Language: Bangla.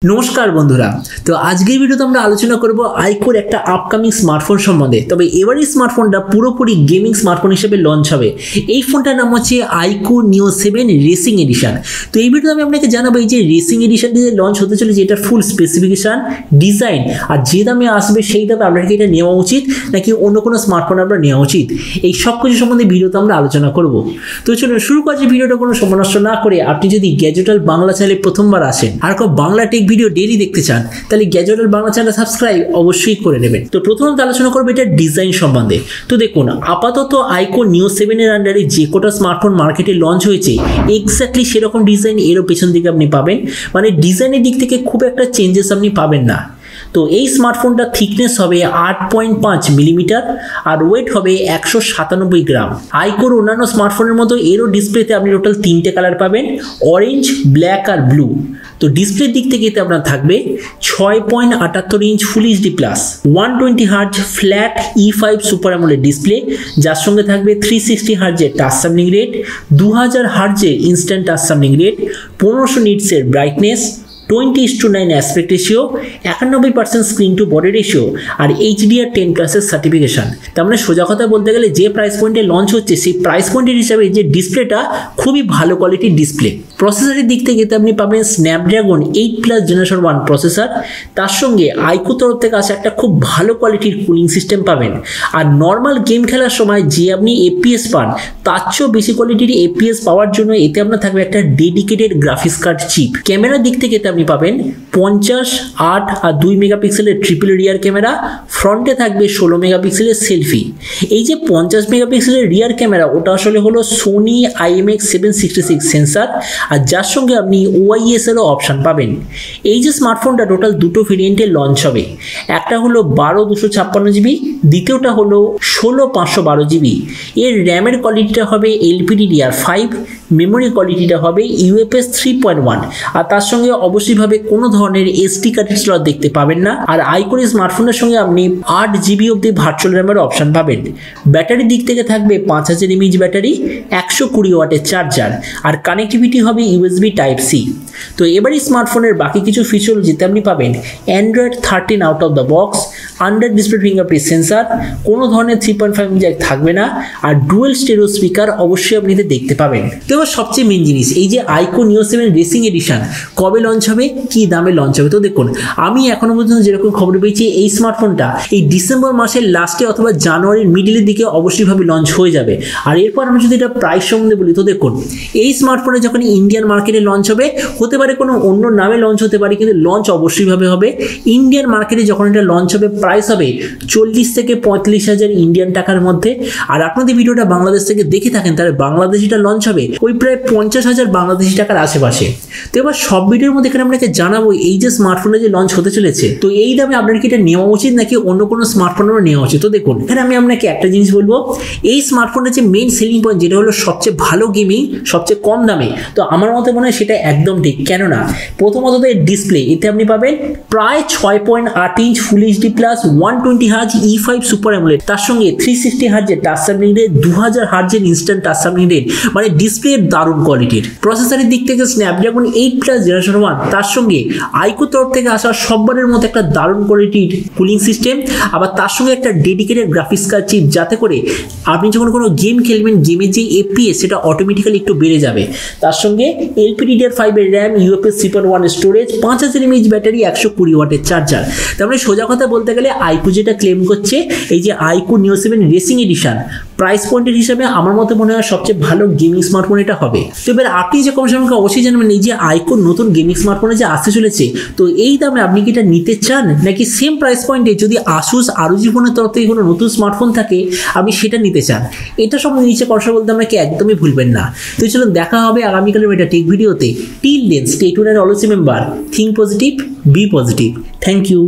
नमस्कार बंधुरा तो आज के भिडियोते आमरा आलोचना करब आइकोर एक आपकामिंग स्मार्टफोन सम्बन्धे। तबे एबारे स्मार्टफोनटा पुरोपुरी गेमिंग स्मार्टफोन हिसेबे लंच होबे। এই ফোনটার নাম হচ্ছে IQOO Neo 7 রেসিং এডিশন। তো এই ভিডিওতে আমি আপনাকে জানাবো এই যে রেসিং এডিশনটি যে লঞ্চ হতে চলেছে এটার ফুল স্পেসিফিকেশন, ডিজাইন আর যে দামে আসবে সেই দামে আপনাকে এটা নেওয়া উচিত নাকি অন্য কোনো স্মার্টফোন আপনার নেওয়া উচিত, এই সব কিছু সম্বন্ধে ভিডিওতে আমরা আলোচনা করব। তো চলুন শুরু করা যাক। ভিডিওটা কোনো সময় নষ্ট না করে আপনি যদি গ্যাজেট ওয়ার্ল্ড বাংলা চ্যানেলে প্রথমবার আসেন আর কেউ বাংলা টেক ভিডিও ডেইলি দেখতে চান তাহলে gadget world Bangla channel subscribe অবশ্যই করে নেবেন। তো প্রথমত আলোচনা করব এটা ডিজাইন সম্বন্ধে। তো দেখুন আপাতত IQOO Neo 7 এর আন্ডারে যে কোটা স্মার্টফোন মার্কেটে লঞ্চ হয়েছে এক্স্যাক্টলি সেরকম ডিজাইন এরও পেছন দিকে আপনি পাবেন, মানে ডিজাইনের দিক থেকে খুব একটা চেঞ্জেস আপনি পাবেন না। তো এই স্মার্টফোনটা থিকনেস হবে 8.5 মিলিমিটার আর ওয়েট হবে 197 গ্রাম। আইকোর অন্যান্য স্মার্টফোনের মতো এরও ডিসপ্লেতে আপনি টোটাল 3টে কালার পাবেন, অরেঞ্জ, ব্ল্যাক আর ব্লু। তো ডিসপ্লের দিক থেকে এতে আপনার থাকবে 6.78 inch full HD plus 120 hertz flat E5 super AMOLED display, যার সঙ্গে থাকবে 360 হার্জের টাচ সামনিং রেট, 2000 হার্জের ইনস্ট্যান্ট টাচ সামনিং রেট, 1500 নিটসের brightness, 20:9 aspect ratio, 91% screen to body ratio আর HDR10+ সার্টিফিকেশন। তার মানে সোজা কথা বলতে গেলে যে প্রাইস পয়েন্টে লঞ্চ হচ্ছে সেই প্রাইস পয়েন্টের হিসাবে যে ডিসপ্লেটা খুবই ভালো কোয়ালিটির ডিসপ্লে। প্রসেসরের দিক থেকে আপনি পাবেন স্ন্যাপড্রাগন 8+ জেনারেশন 1 প্রসেসর, তার সঙ্গে আইকো তরফ থেকে আসা একটা খুব ভালো কোয়ালিটির কুলিং সিস্টেম পাবেন। আর নর্মাল গেম খেলার সময় যে আপনি FPS পান তার চেয়েও বেশি কোয়ালিটির FPS পাওয়ার জন্য এতে আপনার থাকবে একটা ডেডিকেটেড গ্রাফিক্স কার্ড চিপ। ক্যামেরার দিক থেকে আপনি পাবেন 50, 8 আর 2 মেগাপিক্সেলের ট্রিপল রিয়ার ক্যামেরা, ফ্রন্টে থাকবে 16 মেগাপিক্সেলের সেলফি। এই যে 50 মেগাপিক্সেলের রিয়ার ক্যামেরা ওটা আসলে হলো সোনি IMX766 সেন্সার আর যার সঙ্গে আপনি OIS এরও অপশান পাবেন। এই যে স্মার্টফোনটা টোটাল দুটো ভেরিয়েন্টে লঞ্চ হবে, একটা হলো 12 256 GB, দ্বিতীয়টা হলো 16 512 GB। এর র্যামের কোয়ালিটিটা হবে LPDDR5, মেমোরি কোয়ালিটিটা হবে UFS 3.1 আর তার সঙ্গে অবশ্যইভাবে কোনো ধরনের SD কার্ডের স্লট দেখতে পাবেন না। আর আইকোর স্মার্টফোনের সঙ্গে আপনি 8 GB অবধি ভার্চুয়াল র্যামের অপশান পাবেন। ব্যাটারির দিক থেকে থাকবে 5000 mAh ব্যাটারি, 120 ওয়াটের চার্জার আর কানেক্টিভিটি হবে USB Type-C। তো এবারই স্মার্টফোনের বাকি কিছু ফিচার যেতে আপনি পাবেন Android 13 out of the box, under display fingerprint sensor, কোনো ধরনের 3.5 জ্যাক থাকবে না আর ডুয়েল স্টেরিও স্পিকার অবশ্যই আপনি দেখতে পাবেন। তো এবার সবচেয়ে মেন জিনিস এই যে IQOO Neo 7 রেসিং এডিশন কবে লঞ্চ হবে, কি দামে লঞ্চ হবে। তো দেখুন আমি এখনো পর্যন্ত যেরকম খবর পেয়েছি এই স্মার্টফোনটা এই ডিসেম্বর মাসের লাস্টে অথবা জানুয়ারির মিডলের দিকে অবশ্যইভাবে লঞ্চ হয়ে যাবে। আর এরপর আমি যদি এটা প্রাইস সম্বন্ধে বলি তো দেখুন এই স্মার্টফোনে যখন ইন্ডিয়ান মার্কেটে লঞ্চ হবে, হতে পারে কোনো অন্য নামে লঞ্চ হতে পারে কিন্তু লঞ্চ অবশ্যইভাবে হবে। ইন্ডিয়ান মার্কেটে যখন এটা লঞ্চ হবে প্রাইস হবে 40 থেকে 45,000 ইন্ডিয়ান টাকার মধ্যে। আর আপনাদের ভিডিওটা বাংলাদেশ থেকে দেখে থাকেন তাহলে বাংলাদেশিটা লঞ্চ হবে ওই প্রায় 50,000 বাংলাদেশি টাকার আশেপাশে। তো এবার সব ভিডিওর মধ্যে এখানে আপনাকে জানাবো এই যে স্মার্টফোনে যে লঞ্চ হতে চলেছে তো এই দামে আপনার কি এটা নেওয়া উচিত নাকি অন্য কোনো স্মার্টফোনেরও নেওয়া উচিত। তো দেখুন এখানে আমি আপনাকে একটা জিনিস বলবো, এই স্মার্টফোনের যে মেইন সেলিং পয়েন্ট যেটা হলো সবচেয়ে ভালো গেমিং সবচেয়ে কম দামে, তো আমার মতে মনে হয় সেটা একদম ঠিক। কেননা প্রথমত এর ডিসপ্লে এতে আপনি পাবেন প্রায় 6.8 inch full HD plus 120 hertz E5 super AMOLED, তার সঙ্গে 360 হার্জের টাচ সামনিং রেট, 2000 হার্জের ইনস্ট্যান্ট টাচ সামনিং রেট, মানে ডিসপ্লে দারুণ কোয়ালিটির। প্রসেসরের দিক থেকে স্ন্যাপড্রাগন 8+ জেনারেশন 1, তার সঙ্গে আইকো তরফ থেকে আসা সববারের মতো একটা দারুণ কোয়ালিটির কুলিং সিস্টেম, আবার তার সঙ্গে একটা ডেডিকেটেড গ্রাফিক্স কার্ড চিপ যাতে করে আপনি যখন কোনো গেম খেলবেন গেমের যে FPS সেটা অটোমেটিক্যালি একটু বেড়ে যাবে। তার সঙ্গে LPDDR5 এর RAM, UFS 3.1 storage, 5000 mAh battery, 120 ওয়াটের চার্জার। তার মানে সোজা কথা বলতে গেলে আইকো যেটা ক্লেম করছে এই যে IQOO Neo 7 racing addition price পয়েন্টের হিসাবে আমার মতে মনে হয় সবচেয়ে ভালো গেমিং স্মার্টফোন এটা হবে। তো এবার আপনি যে কম সময় অবশ্যই জানবেন এই যে আইকোর নতুন গেমিং স্মার্টফোনে যে আসতে চলেছে তো এই দামে আপনি কি এটা নিতে চান নাকি সেম প্রাইস পয়েন্টে যদি আসুস ROG ফোনের তরফ থেকে কোনো নতুন স্মার্টফোন থাকে আপনি সেটা নিতে চান। এটা সম্বন্ধে নিচে কথা বলতে আপনাকে একদমই ভুলবেন না। তো চলুন দেখা হবে আগামীকালের এটা টেক ভিডিওতে। Till then stay tuned and always remember think positive, be positive. Thank you.